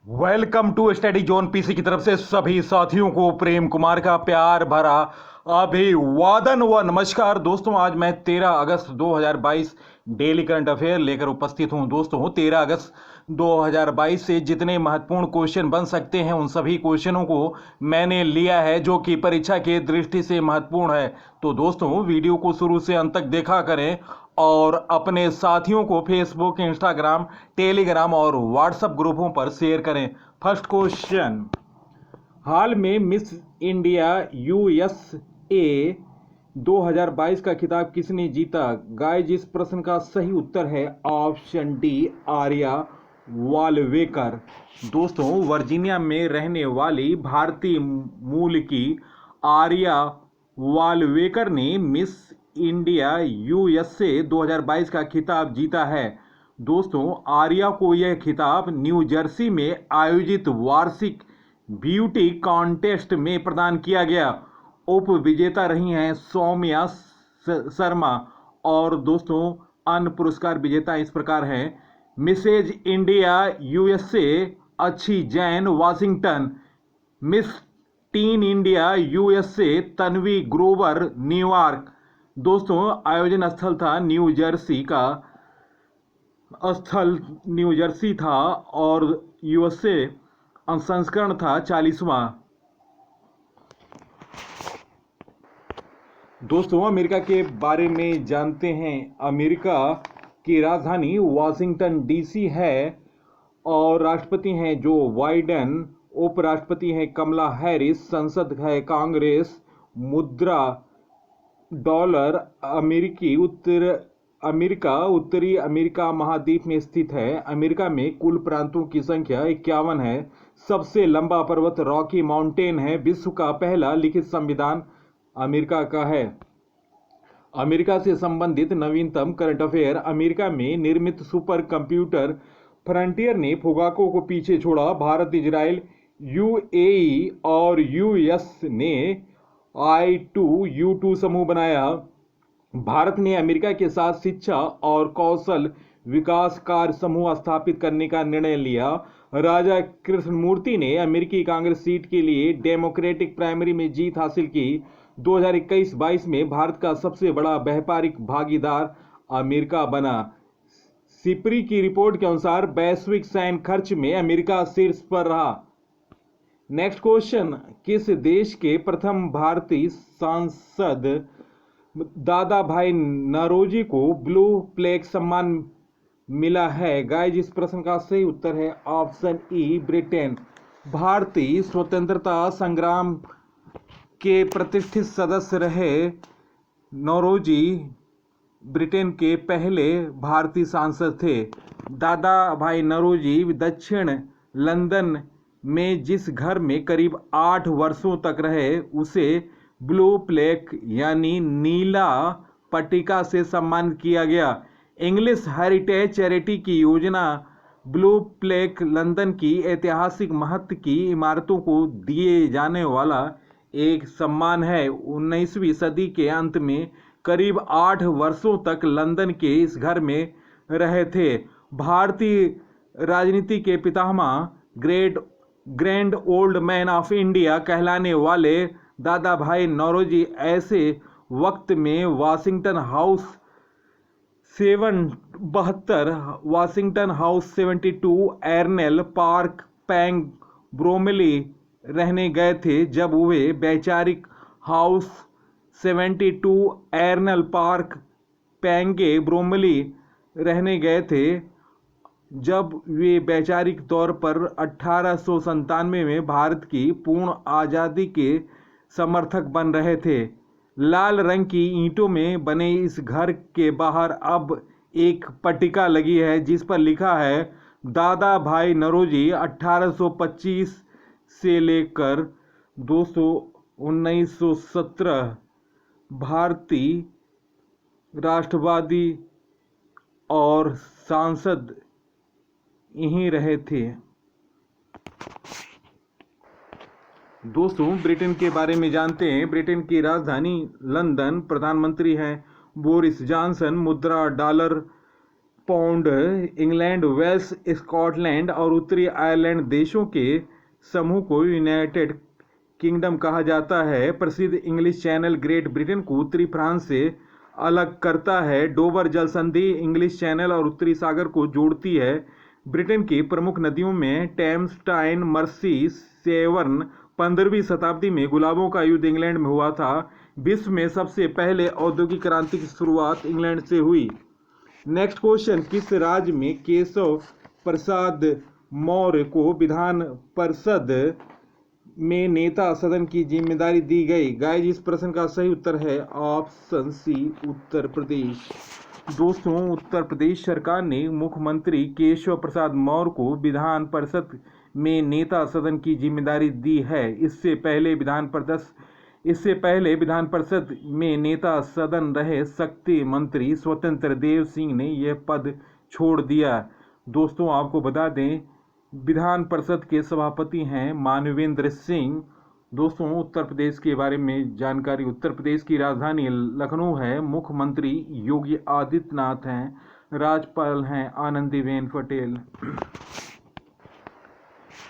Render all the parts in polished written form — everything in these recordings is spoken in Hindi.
Welcome to study zone PC की तरफ से सभी साथियों को प्रेम कुमार का प्यार भरा अभिवादन व नमस्कार। दोस्तों आज मैं 13 अगस्त 2022 डेली करंट अफेयर लेकर उपस्थित हूं। दोस्तों 13 अगस्त 2022 से जितने महत्वपूर्ण क्वेश्चन बन सकते हैं उन सभी क्वेश्चनों को मैंने लिया है जो कि परीक्षा के दृष्टि से महत्वपूर्ण है। तो दोस्तों वीडियो को शुरू से अंत तक देखा करें और अपने साथियों को फेसबुक, इंस्टाग्राम, टेलीग्राम और व्हाट्सएप ग्रुपों पर शेयर करें। फर्स्ट क्वेश्चन, हाल में मिस इंडिया यूएसए 2022 का खिताब किसने जीता? गाइस इस प्रश्न का सही उत्तर है ऑप्शन डी, आर्या वाल्वेकर। दोस्तों वर्जीनिया में रहने वाली भारतीय मूल की आर्या वाल्वेकर ने मिस इंडिया यूएसए 2022 का खिताब जीता है। दोस्तों आर्या को यह खिताब न्यू जर्सी में आयोजित वार्षिक ब्यूटी कॉन्टेस्ट में प्रदान किया गया। उप विजेता रही हैं सौम्या शर्मा। और दोस्तों अन्य पुरस्कार विजेता इस प्रकार हैं: मिसेज इंडिया यूएसए अच्छी Jain Washington, miss tin India USA Tanvi Grover New York. दोस्तों आयोजन स्थल था न्यू जर्सी था और यूएसए संस्करण था 40वां। दोस्तों अमेरिका के बारे में जानते हैं। अमेरिका की राजधानी वाशिंगटन डीसी है और राष्ट्रपति हैं जो बाइडेन, उपराष्ट्रपति हैं कमला हैरिस, संसद है कांग्रेस, मुद्रा डॉलर। अमेरिका उत्तरी अमेरिका महाद्वीप में स्थित है। अमेरिका में कुल प्रांतों की संख्या 51 है। सबसे लंबा पर्वत रॉकी माउंटेन है। विश्व का पहला लिखित संविधान अमेरिका का है। अमेरिका से संबंधित नवीनतम करंट अफेयर, अमेरिका में निर्मित सुपर कंप्यूटर फ्रंटियर ने फुगाको को पीछे छोड़ा। भारत, इजराइल, यूएई और यूएस ने I2U2 समूह बनाया। भारत ने अमेरिका के साथ शिक्षा और कौशल विकास कार्य समूह स्थापित करने का निर्णय लिया। राजा कृष्णमूर्ति ने अमेरिकी कांग्रेस सीट के लिए डेमोक्रेटिक प्राइमरी में जीत हासिल की। 2021-22 में भारत का सबसे बड़ा व्यापारिक भागीदार अमेरिका बना। सिप्री की रिपोर्ट के अनुसार वैश्विक सैन्य खर्च में अमेरिका शीर्ष पर रहा। नेक्स्ट क्वेश्चन, किस देश के प्रथम भारतीय सांसद दादा भाई नौरोजी को ब्लू प्लेग सम्मान मिला है? गाइस इस प्रश्न का सही उत्तर है ऑप्शन ई, ब्रिटेन। भारतीय स्वतंत्रता संग्राम के प्रतिष्ठित सदस्य रहे नौरोजी ब्रिटेन के पहले भारतीय सांसद थे। दादा भाई नौरोजी दक्षिण लंदन में जिस घर में करीब 8 वर्षों तक रहे उसे ब्लू प्लेग यानी नीला पट्टिका से सम्मानित किया गया। इंग्लिश हेरिटेज चैरिटी की योजना ब्लू प्लेग लंदन की ऐतिहासिक महत्व की इमारतों को दिए जाने वाला एक सम्मान है। 19वीं सदी के अंत में करीब 8 वर्षों तक लंदन के इस घर में रहे थे। भारतीय राजनीति के पितामह grand old man of India कहलाने वाले दादा भाई नौरोजी ऐसे वक्त में Washington House 72, Anerley Park, Penge Bromley रहने गए थे जब वे वैचारिक House 72 Anerley Park Penge Bromley रहने गए थे जब वे वैचारिक तौर पर 1897 में भारत की पूर्ण आज़ादी के समर्थक बन रहे थे। लाल रंग की ईंटों में बने इस घर के बाहर अब एक पट्टिका लगी है जिस पर लिखा है दादा भाई नौरोजी 1825 से लेकर 1917 भारतीय राष्ट्रवादी और सांसद यहीं रहे थे। दोस्तों ब्रिटेन के बारे में जानते हैं। ब्रिटेन की राजधानी लंदन, प्रधानमंत्री हैं बोरिस जॉनसन, मुद्रा dollar pound England, Wales, Scotland और उत्तरी आयरलैंड देशों के समूह को यूनाइटेड किंगडम कहा जाता है। प्रसिद्ध इंग्लिश चैनल ग्रेट ब्रिटेन को उत्तरी फ्रांस से अलग करता है। डोवर जल संधि इंग्लिश चैनल और उत्तरी सागर को जोड़ती है। ब्रिटेन की प्रमुख नदियों में टेम्स, टाइन, मर्सी, सेवर्न। 15वीं शताब्दी में गुलाबों का युद्ध इंग्लैंड में हुआ था। विश्व में सबसे पहले औद्योगिक क्रांति की शुरुआत इंग्लैंड से हुई। नेक्स्ट क्वेश्चन, किस राज्य में केशव प्रसाद मौर्य को विधान परिषद में नेता सदन की जिम्मेदारी दी गई? गाइस, इस प्रश्न का सही उत्तर है ऑप्शन सी, उत्तर प्रदेश। दोस्तों, उत्तर प्रदेश सरकार ने मुख्यमंत्री केशव प्रसाद मौर्य को विधान परिषद में नेता सदन की जिम्मेदारी दी है। इससे पहले विधान परिषद में नेता सदन रहे शक्ति मंत्री स्वतंत्र देव सिंह ने यह पद छोड़ दिया। दोस्तों, आपको बता दें, विधान परिषद के सभापति हैं मानवेंद्र सिंह। दोस्तों, उत्तर प्रदेश के बारे में जानकारी, उत्तर प्रदेश की राजधानी लखनऊ है। मुख्यमंत्री योगी आदित्यनाथ हैं। राज्यपाल हैं आनंदीबेन पटेल।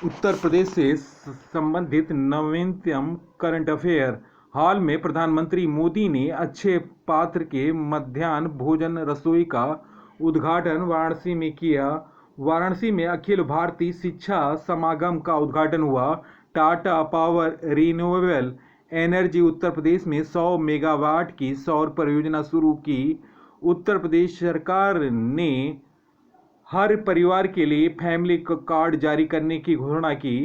उत्तर प्रदेश से संबंधित नवीनतम करंट अफेयर। हाल में प्रधानमंत्री मोदी ने अच्छे पात्र के मध्याह्न भोजन रसोई का उद्घाटन वाराणसी में किया। वाराणसी में अखिल भारतीय शिक्षा समागम का उद्घाटन हुआ। Tata power renewable energy Uttar Pradesh में 100 मेगावाट की सौर परियोजना शुरू की। उत्तर प्रदेश सरकार ने हर परिवार के लिए फैमिली कार्ड जारी करने की घोषणा की।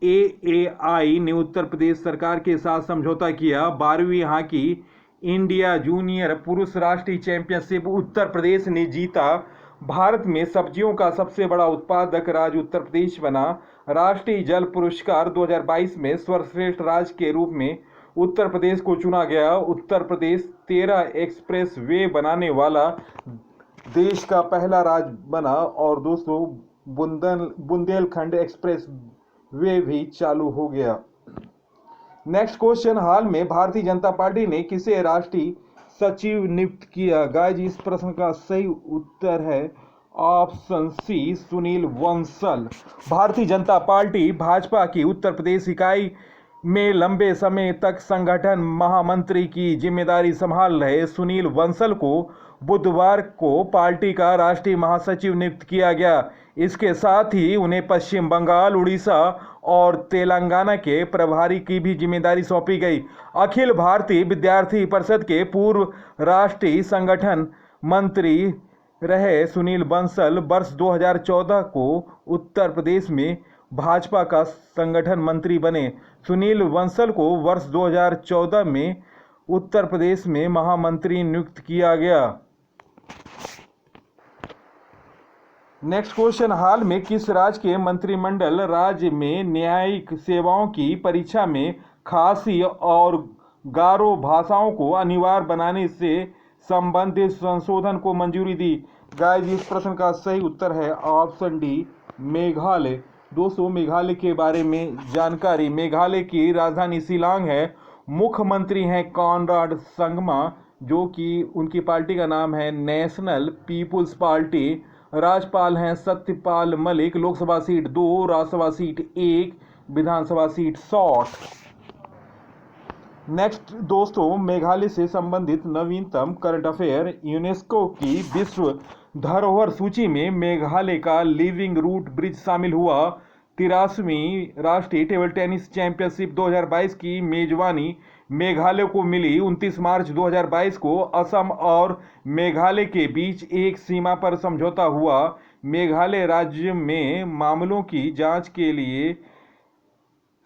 AAI ने उत्तर प्रदेश सरकार के साथ समझौता किया। 12वीं हॉकी इंडिया जूनियर पुरुष राष्ट्रीय चैंपियनशिप उत्तर प्रदेश ने जीता। भारत में सब्जियों का सबसे बड़ा उत्पादक राज्य उत्तर प्रदेश बना। राष्ट्रीय जल पुरस्कार 2022 में सर्वश्रेष्ठ राज्य के रूप में उत्तर प्रदेश को चुना गया। उत्तर प्रदेश 13 एक्सप्रेस वे बनाने वाला देश का पहला राज्य बना। और दोस्तों, बुंदेलखंड एक्सप्रेस वे भी चालू हो गया। नेक्स्ट क्वेश्चन, हाल में भारतीय जनता पार्टी ने किसे राष्ट्रीय सचिव नियुक्त किया? गाइस, इस प्रश्न का सही उत्तर है option C, Sunil Bansal. Bharatiya Janata party Bhajpa की उत्तर प्रदेश इकाई में लंबे समय तक संगठन महामंत्री की जिम्मेदारी संभाल रहे सुनील बंसल को बुधवार को पार्टी का राष्ट्रीय महासचिव नियुक्त किया गया। इसके साथ ही उन्हें पश्चिम बंगाल, उड़ीसा और तेलंगाना के प्रभारी की भी जिम्मेदारी सौंपी गई। अखिल भारतीय विद्यार्थी परिषद के पूर्व राष्ट्रीय संगठन मंत्री रहे सुनील बंसल वर्ष 2014 को उत्तर प्रदेश में भाजपा का संगठन मंत्री बने। सुनील बंसल को वर्ष 2014 में उत्तर प्रदेश में महामंत्री नियुक्त किया गया। नेक्स्ट क्वेश्चन, हाल में किस राज्य के मंत्रिमंडल राज्य में न्यायिक सेवाओं की परीक्षा में खासी और गारो भाषाओं को अनिवार्य बनाने से संबंधित संशोधन को मंजूरी दी? गाइस, इस प्रश्न का सही उत्तर है ऑप्शन डी, मेघालय। दोस्तों, मेघालय के बारे में जानकारी, मेघालय की राजधानी शिलांग है। मुख्यमंत्री हैं कॉनराड संगमा, जो कि उनकी पार्टी का नाम है नेशनल पीपुल्स पार्टी। राज्यपाल हैं Satyapal Malik. Lok Sabha seat 2, Rajya Sabha seat 1, Vidhan Sabha seat 60। Next दोस्तों, मेघालय से संबंधित नवीनतम करंट अफेयर। यूनेस्को की विश्व धरोहर सूची में मेघालय का लिविंग रूट ब्रिज शामिल हुआ। 83वीं राष्ट्रीय टेबल टेनिस चैंपियनशिप 2022 की मेजबानी मेघालय को मिली। 29 मार्च 2022 को असम और मेघालय के बीच एक सीमा पर समझौता हुआ। मेघालय राज्य में मामलों की जांच के लिए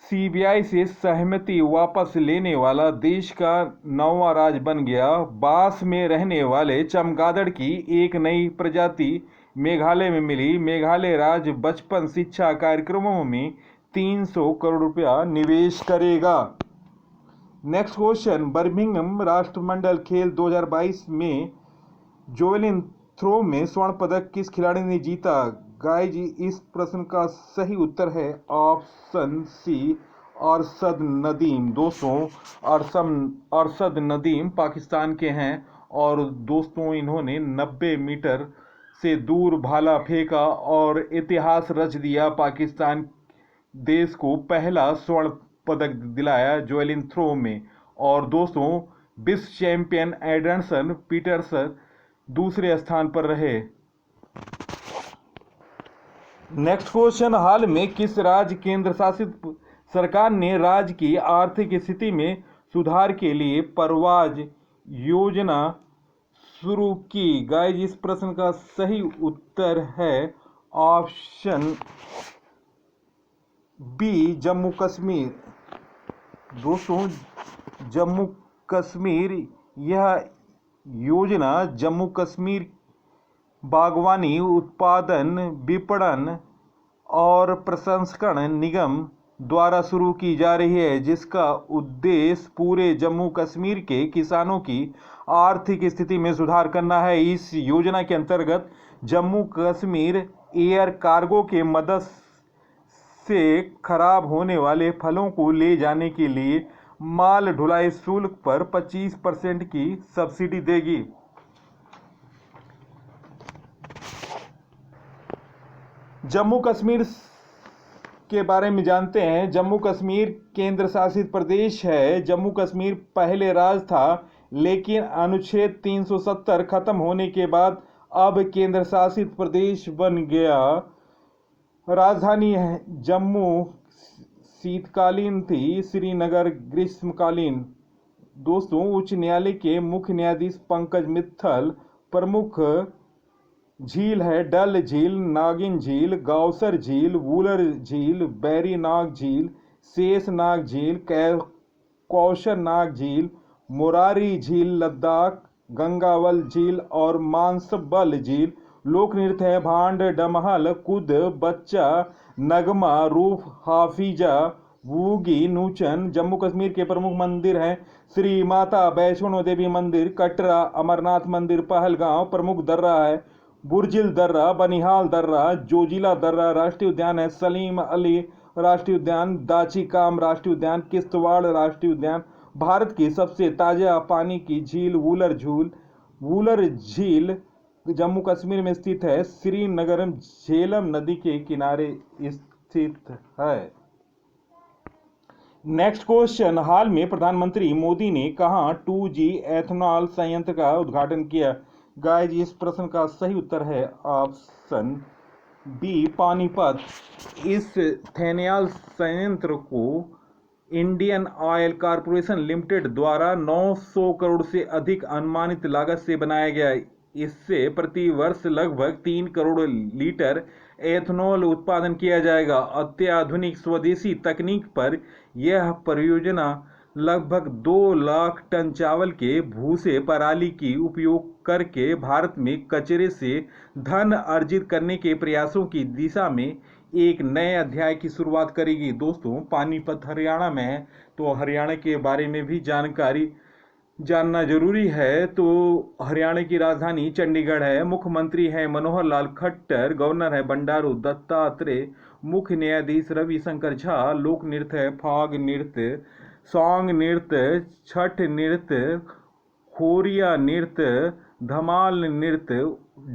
CBI से सहमति वापस लेने वाला देश का 9वां राज्य बन गया। बांस में रहने वाले चमगादड़ की एक नई प्रजाति मेघालय में मिली। मेघालय राज्य बचपन शिक्षा कार्यक्रमों में 300 करोड़ रुपया निवेश करेगा। नेक्स्ट क्वेश्चन, बर्मिंघम राष्ट्रमंडल खेल 2022 में जोवेलिन थ्रो में स्वर्ण पदक किस खिलाड़ी ने जीता? गाइज, इस प्रश्न का सही उत्तर है ऑप्शन सी, अरशद नदीम। दोस्तों, अरशद नदीम पाकिस्तान के हैं और दोस्तों इन्होंने 90 मीटर से दूर भाला फेंका और इतिहास रच दिया। पाकिस्तान देश को पहला स्वर्ण पदक दिलाया जैवलिन थ्रो में। और दोस्तों, विश्व चैंपियन एंडरसन पीटरसन दूसरे स्थान पर रहे। नेक्स्ट क्वेश्चन, हाल में किस राज्य केंद्र शासित सरकार ने राज्य की आर्थिक स्थिति में सुधार के लिए परवाज योजना शुरू की? गाइस, इस प्रश्न का सही उत्तर है ऑप्शन बी, जम्मू कश्मीर। दोस्तों, जम्मू कश्मीर, यह योजना जम्मू कश्मीर बागवानी उत्पादन विपणन और प्रसंस्करण निगम द्वारा शुरू की जा रही है, जिसका उद्देश्य पूरे जम्मू कश्मीर के किसानों की आर्थिक स्थिति में सुधार करना है। इस योजना के अंतर्गत जम्मू कश्मीर एयर कार्गो के मदद से खराब होने वाले फलों को ले जाने के लिए माल ढुलाई शुल्क पर 25% की सब्सिडी देगी। जम्मू कश्मीर के बारे में जानते हैं। जम्मू कश्मीर केंद्र शासित प्रदेश है। जम्मू कश्मीर पहले राज्य था, लेकिन अनुच्छेद 370 खत्म होने के बाद अब केंद्र शासित प्रदेश बन गया। राजधानी जम्मू शीतकालीन थी, श्रीनगर ग्रीष्मकालीन। दोस्तों, उच्च न्यायालय के मुख्य न्यायाधीश पंकज मित्तल। प्रमुख झील है डल झील, नागिन झील, गौसर झील, वुलर झील, बैरीनाग झील, शेषनाग झील, कौशर नाग झील, मोरारी झील लद्दाख, गंगावल झील और मानसबल झील। लोक नृत्य है भांड, डमहल, कुद, बच्चा, नगमा, रूफ, हाफिजा, वूगी, नूचन। जम्मू कश्मीर के प्रमुख मंदिर हैं श्री माता वैष्णो देवी मंदिर, कटरा, अमरनाथ मंदिर, पहलगांव। प्रमुख दर्रा है बुर्जिल दर्रा, बनिहाल दर्रा, जोजिला दर्रा। राष्ट्रीय उद्यान है सलीम अली राष्ट्रीय उद्यान, दाची काम राष्ट्रीय उद्यान, किश्तवाड़ राष्ट्रीय उद्यान। भारत की सबसे ताजा पानी की झील वुलर झील जम्मू कश्मीर में स्थित है। श्रीनगर झेलम नदी के किनारे स्थित है। नेक्स्ट क्वेश्चन, हाल में प्रधानमंत्री मोदी ने कहां 2G एथेनॉल संयंत्र का उद्घाटन किया? गाइस, इस प्रश्न का सही उत्तर है ऑप्शन बी, पानीपत। इस एथेनॉल संयंत्र को इंडियन ऑयल कॉरपोरेशन लिमिटेड द्वारा 900 करोड़ से अधिक अनुमानित लागत से बनाया गया। इससे प्रति वर्ष लगभग 3 करोड़ लीटर एथेनॉल उत्पादन किया जाएगा। अत्याधुनिक स्वदेशी तकनीक पर यह परियोजना लगभग 2 लाख टन चावल के भूसे पराली की उपयोग करके भारत में कचरे से धन अर्जित करने के प्रयासों की दिशा में एक नए अध्याय की शुरुआत करेगी। दोस्तों, पानीपत हरियाणा में है, तो हरियाणा के बारे में भी जानकारी जानना जरूरी है। तो हरियाणा की राजधानी चंडीगढ़ है। मुख्यमंत्री है मनोहर लाल खट्टर, गवर्नर है बंडारू दत्तात्रेय, मुख्य न्यायाधीश रविशंकर झा। लोक नृत्य है फाग नृत्य, सॉन्ग नृत्य, छठ नृत्य, खोरिया नृत्य, धमाल नृत्य,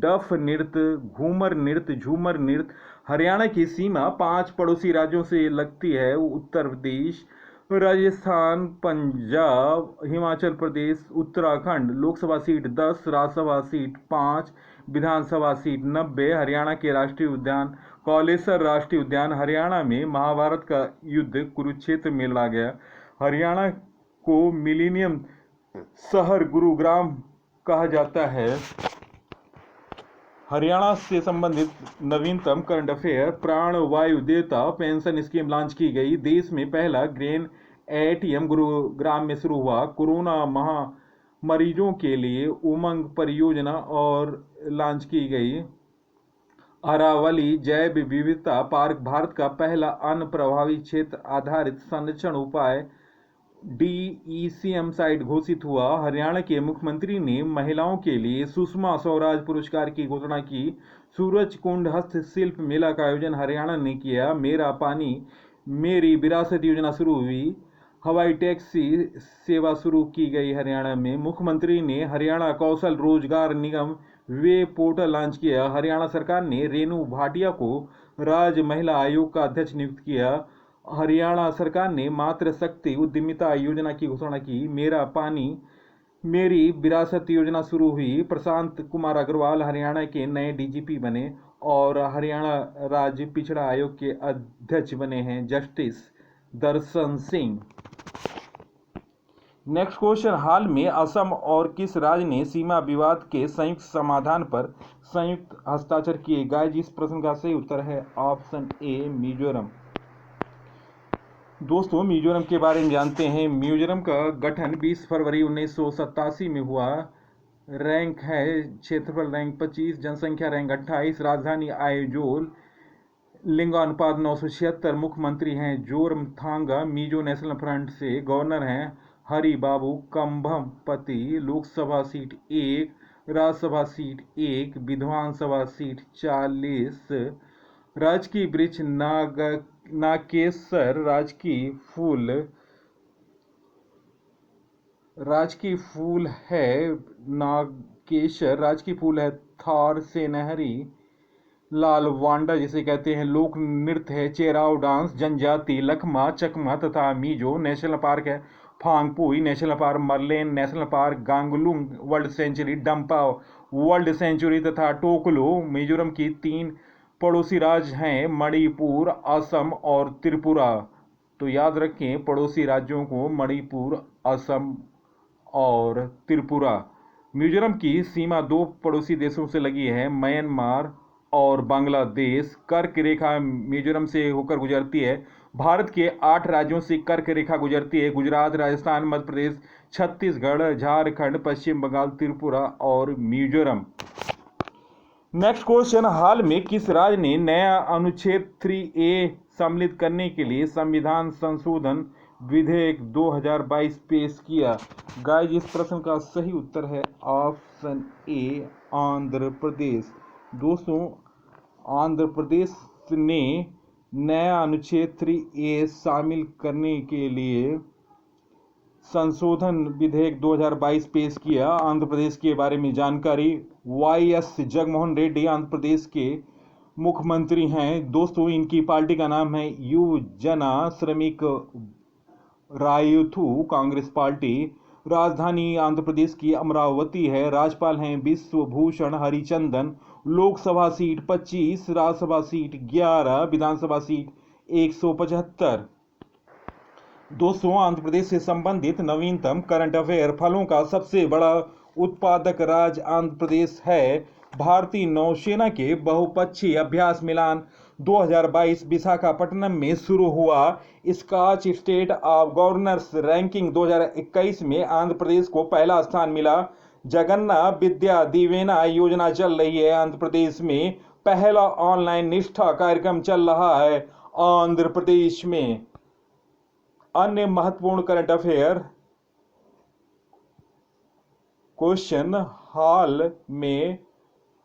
डफ नृत्य, घूमर नृत्य, झूमर नृत्य। हरियाणा की सीमा 5 पड़ोसी राज्यों से लगती है, उत्तर प्रदेश, राजस्थान, पंजाब, हिमाचल प्रदेश, उत्तराखंड। लोकसभा सीट 10, राज्यसभा सीट 5, विधानसभा सीट 90। हरियाणा के राष्ट्रीय उद्यान कौलेसर राष्ट्रीय उद्यान। हरियाणा में महाभारत का युद्ध कुरुक्षेत्र में लड़ा गया। हरियाणा को मिलेनियम शहर गुरुग्राम कहा जाता है। हरियाणा से संबंधित नवीनतम करंट अफेयर, प्राण वायु देता पेंशन स्कीम लॉन्च की गई। देश में पहला ग्रेन एटीएम गुरुग्राम में शुरू हुआ। कोरोना मरीजों के लिए उमंग परियोजना और लॉन्च की गई। अरावली जैव विविधता पार्क भारत का पहला अन्न प्रभावी क्षेत्र आधारित संरक्षण उपाय DECM साइट घोषित हुआ। हरियाणा के मुख्यमंत्री ने महिलाओं के लिए सुषमा स्वराज पुरस्कार की घोषणा की। सूरज कुंड हस्तशिल्प मेला का आयोजन हरियाणा ने किया। मेरा पानी मेरी विरासत योजना शुरू हुई। हवाई टैक्सी सेवा शुरू की गई हरियाणा में। मुख्यमंत्री ने हरियाणा कौशल रोजगार निगम वे पोर्टल लॉन्च किया। हरियाणा सरकार ने रेणु भाटिया को राज्य महिला आयोग का अध्यक्ष नियुक्त किया। हरियाणा सरकार ने मातृ शक्ति उद्यमिता योजना की घोषणा की। मेरा पानी मेरी विरासत योजना शुरू हुई। प्रशांत कुमार अग्रवाल हरियाणा के नए डीजीपी बने और हरियाणा राज्य पिछड़ा आयोग के अध्यक्ष बने हैं जस्टिस दर्शन सिंह। नेक्स्ट क्वेश्चन, हाल में असम और किस राज्य ने सीमा विवाद के संयुक्त समाधान पर संयुक्त हस्ताक्षर किए? गाइस, इस प्रश्न का सही उत्तर है ऑप्शन ए मिजोरम। दोस्तों, मिजोरम के बारे में जानते हैं। मिजोरम का गठन 20 फरवरी 1987 में हुआ। रैंक है क्षेत्रफल रैंक 25, जनसंख्या रैंक 28, राजधानी आइजोल, लिंगानुपात 976, मुख्यमंत्री हैं जोरमथांगा मिजो नेशनल फ्रंट से, गवर्नर हैं हरि बाबू Kambhampati, Lok Sabha seat 1, Rajya Sabha seat 1, Vidhan Sabha seat 40, राजकीय वृक्ष नागेश्वर, राजकीय फूल है नागेश्वर, राजकीय फूल है थार सेनहरी, लाल वांडा जिसे कहते हैं, लोक नृत्य है चेराव डांस, जनजाति लखमा चकमा तथा मिजो, नेशनल पार्क है Phawngpui national park, Murlen national park, Ganglung world sanctuary, Dampa world sanctuary तथा टोकलो। मिजोरम की 3 पड़ोसी राज्य हैं मणिपुर, असम और त्रिपुरा। तो याद रखें पड़ोसी राज्यों को, मणिपुर, असम और त्रिपुरा। मिजोरम की सीमा 2 पड़ोसी देशों से लगी है, म्यांमार और बांग्लादेश। कर्क रेखा मिजोरम से होकर गुजरती है। भारत के 8 राज्यों से कर्क रेखा गुजरती है, गुजरात, राजस्थान, मध्य प्रदेश, छत्तीसगढ़, झारखंड, पश्चिम बंगाल, त्रिपुरा और मिजोरम। नेक्स्ट क्वेश्चन, हाल में किस राज्य ने नया अनुच्छेद 3A सम्मिलित करने के लिए संविधान संशोधन विधेयक 2022 पेश किया? गाइस, इस प्रश्न का सही उत्तर है ऑप्शन ए आंध्र प्रदेश। दोस्तों, आंध्र प्रदेश ने नया अनुच्छेद 3A शामिल करने के लिए संशोधन विधेयक 2022 पेश किया। आंध्र प्रदेश के बारे में जानकारी, YS जगनमोहन रेड्डी आंध्र प्रदेश के मुख्यमंत्री हैं। दोस्तों, इनकी पार्टी का नाम है युवजना श्रमिक रायुथु कांग्रेस पार्टी। राजधानी आंध्र प्रदेश की अमरावती है। राज्यपाल हैं विश्वभूषण हरिचंदन। लोकसभा सीट 25, राज्यसभा सीट 11, विधानसभा सीट 175। दोस्तों, आंध्र प्रदेश से संबंधित नवीनतम करंट अफेयर, फलों का सबसे बड़ा उत्पादक राज्य आंध्र प्रदेश है। भारतीय नौसेना के बहुपक्षीय अभ्यास मिलान 2022 विशाखापट्टनम में शुरू हुआ। Skoch state of governors ranking 2021 में आंध्र प्रदेश को पहला स्थान मिला। जगन्ना विद्या दिवेना योजना चल रही है। आंध्र प्रदेश में पहला ऑनलाइन निष्ठा कार्यक्रम चल रहा है आंध्र प्रदेश में। अन्य महत्वपूर्ण करंट अफेयर क्वेश्चन, हाल में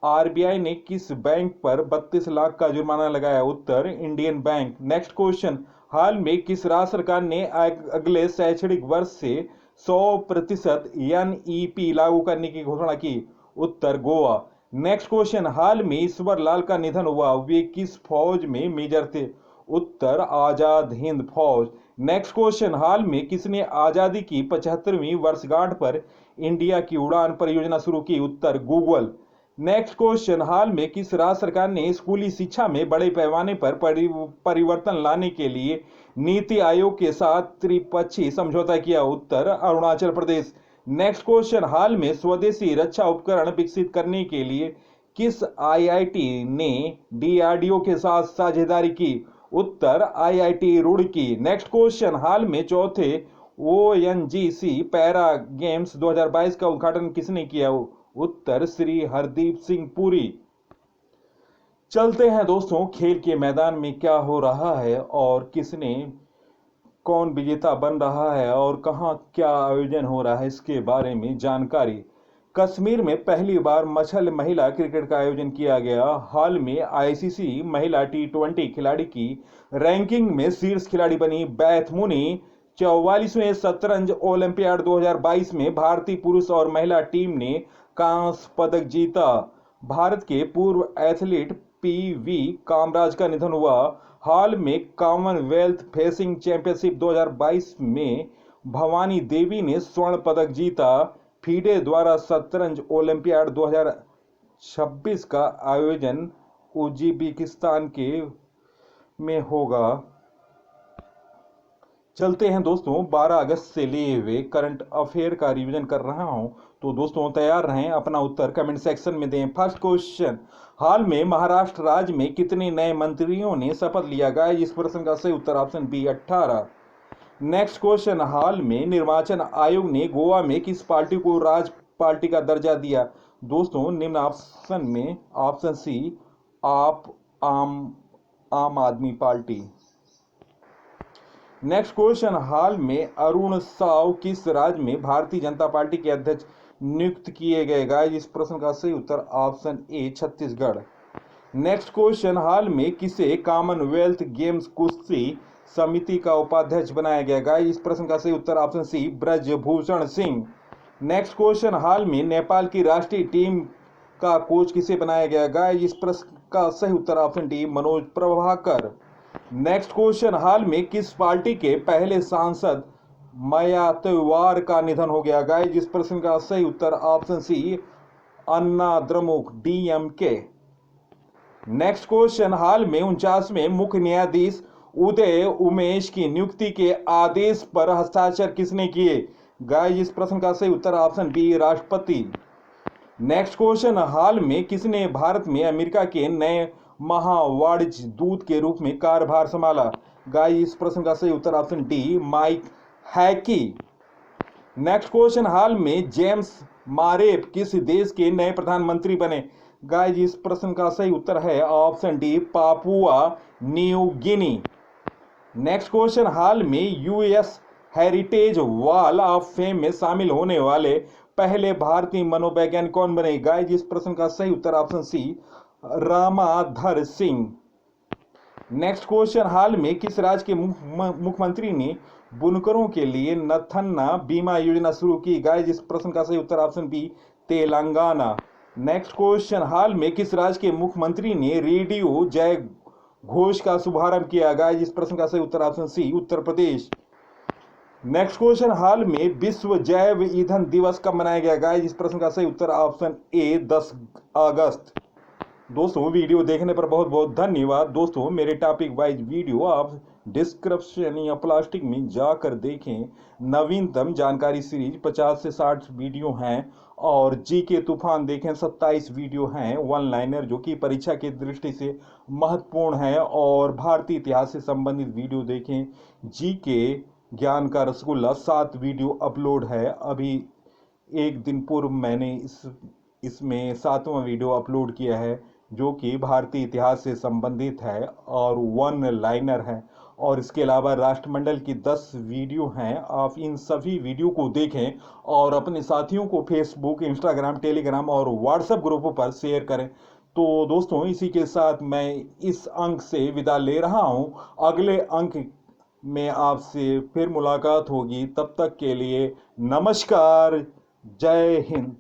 आरबीआई ने किस बैंक पर 32 लाख का जुर्माना लगाया? उत्तर इंडियन बैंक। नेक्स्ट क्वेश्चन, हाल में किस राज्य सरकार ने अगले शैक्षणिक वर्ष से 100% NEP लागू करने की घोषणा की? उत्तर गोवा। नेक्स्ट क्वेश्चन, हाल में ईश्वर लाल का निधन हुआ, वे किस फौज में मेजर थे? उत्तर आजाद हिंद फौज। नेक्स्ट क्वेश्चन, हाल में किसने आजादी की 75वीं वर्षगांठ पर इंडिया की उड़ान परियोजना शुरू की? उत्तर गूगल। नेक्स्ट क्वेश्चन, हाल में किस राज्य सरकार ने स्कूली शिक्षा में बड़े पैमाने पर परिवर्तन लाने के लिए नीति आयोग के साथ त्रिपक्षीय समझौता किया? उत्तर अरुणाचल प्रदेश। नेक्स्ट क्वेश्चन, हाल में स्वदेशी रक्षा उपकरण विकसित करने के लिए किस IIT ने DRDO के साथ साझेदारी की? उत्तर IIT रुड़की। नेक्स्ट क्वेश्चन, हाल में चौथे ONGC पैरा गेम्स 2022 का उद्घाटन किसने किया? उत्तर श्री हरदीप सिंह पुरी। चलते हैं दोस्तों खेल के मैदान में क्या हो रहा है और कौन विजेता बन रहा है और कहां क्या आयोजन हो रहा है, इसके बारे में जानकारी। कश्मीर में पहली बार मछल महिला क्रिकेट का आयोजन किया गया। हाल में ICC महिला T20 खिलाड़ी की रैंकिंग में शीर्ष खिलाड़ी बनी बैथ मुनी। 44वें शतरंज ओलंपियाड 2022 में भारतीय पुरुष और महिला टीम ने कांस्य पदक जीता। भारत के पूर्व एथलीट पीवी कामराज का निधन हुआ। हाल में कॉमनवेल्थ फेंसिंग चैंपियनशिप 2022 में भवानी देवी ने स्वर्ण पदक जीता। फीडे द्वारा शतरंज ओलंपियाड 2026 का आयोजन उज्बेकिस्तान के में होगा। चलते हैं दोस्तों, 12 अगस्त से लिए हुए करंट अफेयर का रिवीजन कर रहा हूं, तो दोस्तों तैयार रहें। अपना उत्तर कमेंट सेक्शन में दें। फर्स्ट क्वेश्चन, हाल में महाराष्ट्र राज्य में कितने नए मंत्रियों ने शपथ लिया? गाइस, इस प्रश्न का सही उत्तर ऑप्शन बी 18। नेक्स्ट क्वेश्चन, हाल में निर्वाचन आयोग ने गोवा में किस पार्टी को राज पार्टी का दर्जा दिया? दोस्तों निम्न ऑप्शन में ऑप्शन सी आम आदमी पार्टी। नेक्स्ट क्वेश्चन, हाल में अरुण साव किस राज्य में भारतीय जनता पार्टी के अध्यक्ष नियुक्त किए गए? गाइस, इस प्रश्न का सही उत्तर option A Chhattisgarh. Next question, हाल में किसे कॉमनवेल्थ गेम्स कुश्ती समिति का उपाध्यक्ष बनाया गया? गाइस, इस प्रश्न का सही उत्तर option C Brajbhushan Singh. Next question, हाल में नेपाल की राष्ट्रीय टीम का कोच किसे बनाया गया? गाइस, इस प्रश्न का सही उत्तर option D Manoj Prabhakar. Next question, हाल में किस पार्टी के पहले सांसद मयातवार का निधन हो गया? गाइस, इस प्रश्न का सही उत्तर ऑप्शन सी अन्ना द्रमुक डीएमके। नेक्स्ट क्वेश्चन, हाल में 49वें मुख्य न्यायाधीश उदय उमेश की नियुक्ति के आदेश पर हस्ताक्षर किसने किए? गाइस, इस प्रश्न का सही उत्तर ऑप्शन बी राष्ट्रपति। नेक्स्ट क्वेश्चन, हाल में किसने भारत में अमेरिका के नए महावाणिज्य दूत के रूप में कार्यभार संभाला? गाइस, इस प्रश्न का सही उत्तर option D Mike Hackey. Next question, हाल में जेम्स मारेप किस देश के नए प्रधानमंत्री बने? गाइस, इस प्रश्न का सही उत्तर है option D Papua New Guinea. Next question, हाल में US heritage wall of fame में शामिल होने वाले पहले भारतीय मनोवैज्ञानिक कौन बने? गाइस, इस प्रश्न का सही उत्तर option C Ramadhar Singh. Next question, हाल में किस राज्य के मुख्यमंत्री ने बुनकरों के लिए नथन्ना बीमा योजना शुरू की? गाइस, इस प्रश्न का सही उत्तर option B Telangana. Next question, हाल में किस राज्य के मुख्यमंत्री ने रेडियो जय घोष का शुभारंभ किया? गाइस, इस प्रश्न का सही उत्तर ऑप्शन सी उत्तर प्रदेश। नेक्स्ट क्वेश्चन, हाल में विश्व जैव ईंधन दिवस कब मनाया गया? गाइस, इस प्रश्न का सही उत्तर ऑप्शन ए 10 अगस्त। दोस्तों वीडियो देखने पर बहुत बहुत धन्यवाद। दोस्तों मेरे टॉपिक वाइज वीडियो आप डिस्क्रिप्शन या प्लास्टिक में जाकर देखें। नवीनतम जानकारी सीरीज 50 से 60 वीडियो हैं और जीके तूफान देखें 27 वीडियो हैं वन लाइनर जो कि परीक्षा की दृष्टि से महत्वपूर्ण है। और भारतीय इतिहास से संबंधित वीडियो देखें। जीके ज्ञान का रसगुल्ला 7 वीडियो अपलोड है। अभी एक दिन पूर्व मैंने इसमें 7वां वीडियो अपलोड किया है जो कि भारतीय इतिहास से संबंधित है और वन लाइनर है। और इसके अलावा राष्ट्रमंडल की 10 वीडियो हैं। आप इन सभी वीडियो को देखें और अपने साथियों को फेसबुक, इंस्टाग्राम, टेलीग्राम और व्हाट्सएप ग्रुपों पर शेयर करें। तो दोस्तों इसी के साथ मैं इस अंक से विदा ले रहा हूं। अगले अंक में आपसे फिर मुलाकात होगी। तब तक के लिए नमस्कार, जय हिंद।